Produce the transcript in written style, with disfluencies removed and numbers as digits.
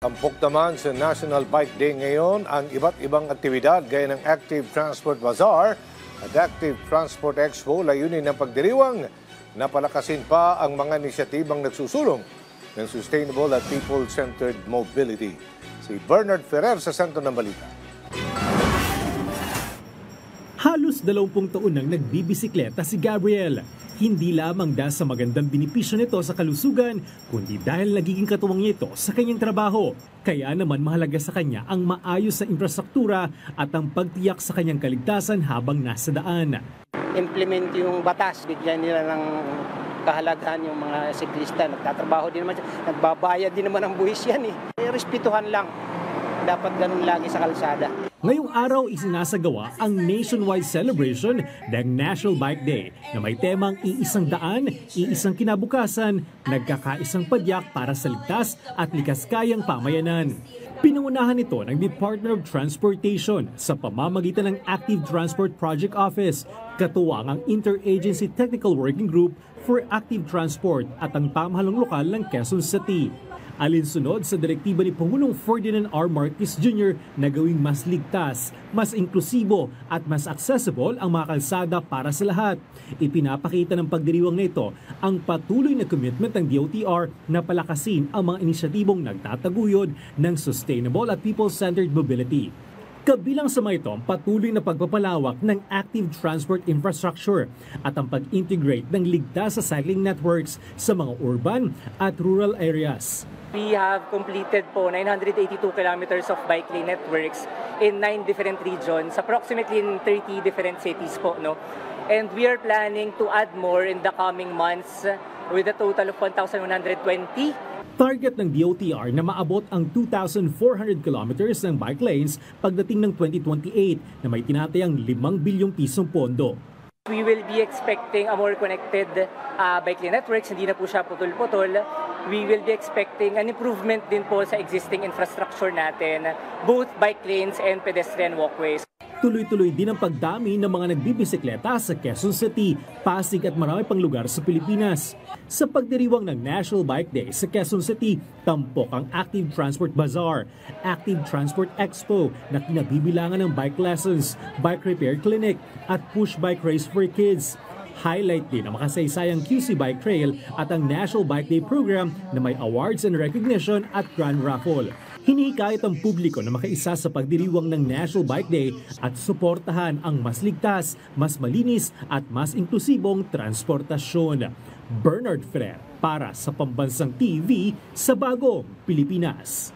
Tampok naman sa National Bike Day ngayon ang iba't ibang aktibidad gaya ng Active Transport Bazaar at Active Transport Expo. Layunin ng pagdiriwang na palakasin pa ang mga inisyatibang nagsusulong ng sustainable at people-centered mobility. Si Bernard Ferrer sa sentro ng balita. Halos 20 taon nang nagbibisikleta si Gabriel. Hindi lamang dahil sa magandang benepisyo nito sa kalusugan, kundi dahil nagiging katuwang niya ito sa kanyang trabaho. Kaya naman mahalaga sa kanya ang maayos na infrastruktura at ang pagtiyak sa kanyang kaligtasan habang nasa daan. Implement yung batas, bigyan nila ng kahalagahan yung mga siklista. Nagtatrabaho din naman, nagbabayad din naman ang buwis yan eh. Respetuhan lang. Dapat ganun lagi sa kalsada. Ngayong araw isinasagawa ang nationwide celebration ng National Bike Day na may temang iisang daan, iisang kinabukasan, nagkakaisang padyak para sa ligtas at likaskayang pamayanan. Pinangunahan ito ng Department of Transportation sa pamamagitan ng Active Transport Project Office, katuwang ang Interagency Technical Working Group for Active Transport at ang pamahalang lokal ng Quezon City. Alinsunod sa direktiba ni Pangulong Ferdinand R. Marcos Jr. na gawing mas ligtas, mas inklusibo at mas accessible ang mga kalsada para sa lahat. Ipinapakita ng pagdiriwang nito ang patuloy na commitment ng DOTR na palakasin ang mga inisyatibong nagtataguyod ng sustainable at people-centered mobility. Kabilang sa mga ito ang patuloy na pagpapalawak ng active transport infrastructure at ang pag-integrate ng ligtas sa cycling networks sa mga urban at rural areas. We have completed po 982 kilometers of bike lane networks in 9 different regions, approximately in 30 different cities po, no? And we are planning to add more in the coming months with a total of 1,120. Target ng DOTR na maabot ang 2,400 kilometers ng bike lanes pagdating ng 2028 na may tinatayang 5 bilyong pisong pondo. We will be expecting a more connected bike lane networks, hindi na po siya putol-putol. We will be expecting an improvement din po sa existing infrastructure natin, both bike lanes and pedestrian walkways. Tuloy-tuloy din ang pagdami ng mga nagbibisikleta sa Quezon City, Pasig at marami pang lugar sa Pilipinas. Sa pagdiriwang ng National Bike Day sa Quezon City, tampok ang Active Transport Bazaar, Active Transport Expo na kinabibilangan ng bike lessons, bike repair clinic at push bike race for kids. Highlight din ang makasaysayang QC Bike Trail at ang National Bike Day program na may awards and recognition at grand raffle. Hinihikayat ang publiko na makaisa sa pagdiriwang ng National Bike Day at suportahan ang mas ligtas, mas malinis at mas inklusibong transportasyon. Bernard Ferrer para sa Pambansang TV sa Bagong Pilipinas.